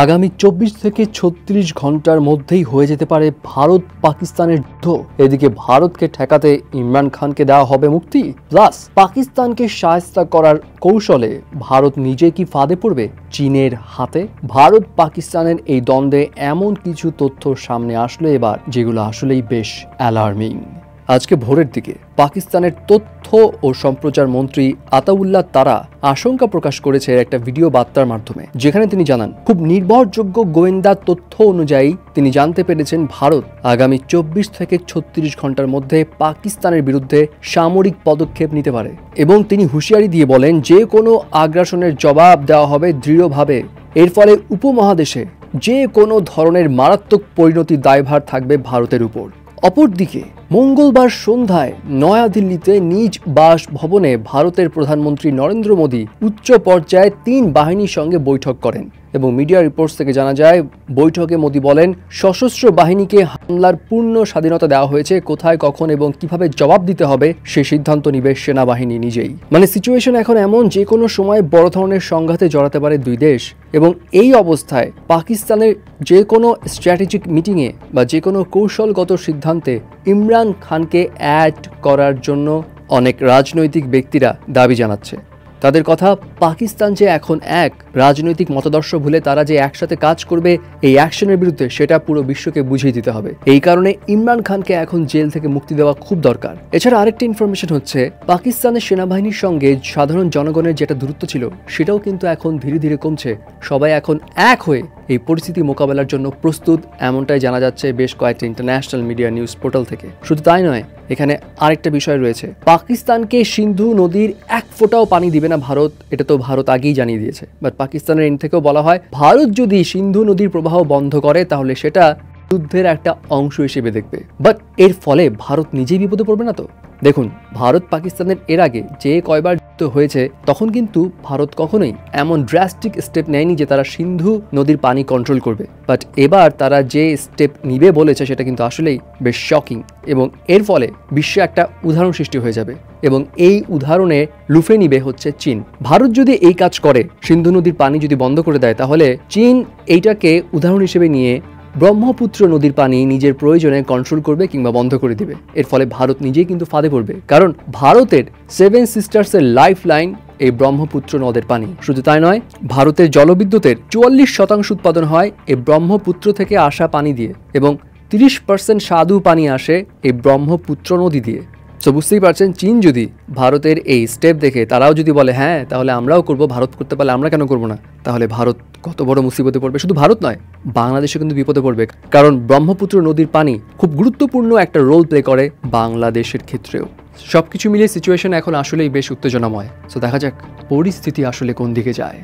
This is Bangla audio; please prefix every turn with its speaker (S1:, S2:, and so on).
S1: আগামী 24 থেকে 36 ঘন্টার মধ্যেই হয়ে যেতে পারে ভারত পাকিস্তানের যুদ্ধ। এদিকে ভারতকে ঠেকাতে ইমরান খানকে দেওয়া হবে মুক্তি, প্লাস পাকিস্তানকে শায়েস্তা করার কৌশলে ভারত নিজে কি ফাঁদে পড়বে চীনের হাতে। ভারত পাকিস্তানের এই দ্বন্দ্বে এমন কিছু তথ্য সামনে আসলো এবার, যেগুলো আসলেই বেশ অ্যালার্মিং। আজকে ভোরের দিকে পাকিস্তানের তথ্য ও সম্প্রচার মন্ত্রী আতাউল্লাহ তারা আশঙ্কা প্রকাশ করেছে একটা ভিডিও বার্তার মাধ্যমে, যেখানে তিনি জানান খুব নির্ভরযোগ্য গোয়েন্দা তথ্য অনুযায়ী তিনি জানতে পেরেছেন ভারত আগামী 24 থেকে 36 ঘন্টার মধ্যে পাকিস্তানের বিরুদ্ধে সামরিক পদক্ষেপ নিতে পারে, এবং তিনি হুঁশিয়ারি দিয়ে বলেন যে কোনো আগ্রাসনের জবাব দেওয়া হবে দৃঢ়ভাবে। এর ফলে উপমহাদেশে যে কোনো ধরনের মারাত্মক পরিণতির দায়ভার থাকবে ভারতের উপর। অপরদিকে মঙ্গলবার সন্ধ্যায় নয়াদিল্লিতে নিজ বাসভবনে ভারতের প্রধানমন্ত্রী নরেন্দ্র মোদী উচ্চ পর্যায়ে 3 বাহিনীর সঙ্গে বৈঠক করেন, এবং মিডিয়া রিপোর্টস থেকে জানা যায় বৈঠকে মোদী বলেন সশস্ত্র বাহিনীকে হামলার পূর্ণ স্বাধীনতা দেওয়া হয়েছে, কোথায় কখন এবং কিভাবে জবাব দিতে হবে সে সিদ্ধান্ত নিবে সেনাবাহিনী নিজেই। মানে সিচুয়েশন এখন এমন যে কোনো সময় বড় ধরনের সংঘাতে জড়াতে পারে দুই দেশ, এবং এই অবস্থায় পাকিস্তানের যে কোনো স্ট্র্যাটেজিক মিটিংয়ে বা যে কোনো কৌশলগত সিদ্ধান্তে ইমরান খানকে অ্যাড করার জন্য অনেক রাজনৈতিক ব্যক্তিরা দাবি জানাচ্ছে। তাদের কথা, পাকিস্তান যে এখন এক রাজনৈতিক মতাদর্শ ভুলে তারা যে একসাথে কাজ করবে এই অ্যাকশনের বিরুদ্ধে, সেটা পুরো বিশ্বকে বুঝিয়ে দিতে হবে। এই কারণে ইমরান খানকে এখন জেল থেকে মুক্তি দেওয়া খুব দরকার। এছাড়া আরেকটা ইনফরমেশন হচ্ছে, পাকিস্তানের সেনাবাহিনীর সঙ্গে সাধারণ জনগণের যেটা দূরত্ব ছিল সেটাও কিন্তু এখন ধীরে ধীরে কমছে। সবাই এখন এক হয়ে এই পরিস্থিতি মোকাবেলার জন্য প্রস্তুত, এমনটাই জানা যাচ্ছে বেশ কয়েকটা ইন্টারন্যাশনাল মিডিয়া নিউজ পোর্টাল থেকে। শুধু তাই নয়, এখানে আরেকটা বিষয় রয়েছে, পাকিস্তানকে সিন্ধু নদীর এক ফোঁটাও পানি দিবে না ভারত, এটা তো ভারত আগেই জানিয়ে দিয়েছে। বাট পাকিস্তানের এন্ড থেকেও বলা হয় ভারত যদি সিন্ধু নদীর প্রবাহ বন্ধ করে তাহলে সেটা যুদ্ধের একটা অংশ হিসেবে দেখবে। বাট এর ফলে ভারত নিজেই বিপদে পড়বে না তো? দেখুন, ভারত পাকিস্তানের এর আগে যে কয়বার যুদ্ধ হয়েছে তখন কিন্তু ভারত কখনোই এমন ড্রাস্টিক স্টেপ নেয়নি যে তারা সিন্ধু নদীর পানি কন্ট্রোল করবে। বাট এবার তারা যে স্টেপ নিবে বলেছে সেটা কিন্তু আসলেই বেশ শকিং, এবং এর ফলে বিশ্বে একটা উদাহরণ সৃষ্টি হয়ে যাবে, এবং এই উদাহরণে লুফে নিবে হচ্ছে চীন। ভারত যদি এই কাজ করে, সিন্ধু নদীর পানি যদি বন্ধ করে দেয়, তাহলে চীন এইটাকে উদাহরণ হিসেবে নিয়ে ব্রহ্মপুত্র নদীর পানি নিজের প্রয়োজনে কন্ট্রোল করবে কিংবা বন্ধ করে দিবে। এর ফলে ভারত নিজেই কিন্তু ফাঁদে পড়বে, কারণ ভারতের 7 সিস্টার্সের লাইফ লাইন এই ব্রহ্মপুত্র নদের পানি। শুধু তাই নয়, ভারতের জলবিদ্যুতের 44% উৎপাদন হয় এই ব্রহ্মপুত্র থেকে আসা পানি দিয়ে, এবং 30% স্বাদু পানি আসে এই ব্রহ্মপুত্র নদী দিয়ে। তো বুঝতেই পারছেন, চীন যদি ভারতের এই স্টেপ দেখে তারাও যদি বলে হ্যাঁ তাহলে আমরাও করব, ভারত করতে পারলে আমরা কেন করব না, তাহলে ভারত কত বড় মুসিবতে পড়বে। শুধু ভারত নয়, বাংলাদেশও কিন্তু বিপদে পড়বে, কারণ ব্রহ্মপুত্র নদীর পানি খুব গুরুত্বপূর্ণ একটা রোল প্লে করে বাংলাদেশের ক্ষেত্রেও। সবকিছু মিলিয়ে সিচুয়েশন এখন আসলেই বেশ উত্তেজনাময়। তো দেখা যাক পরিস্থিতি আসলে কোন দিকে যায়।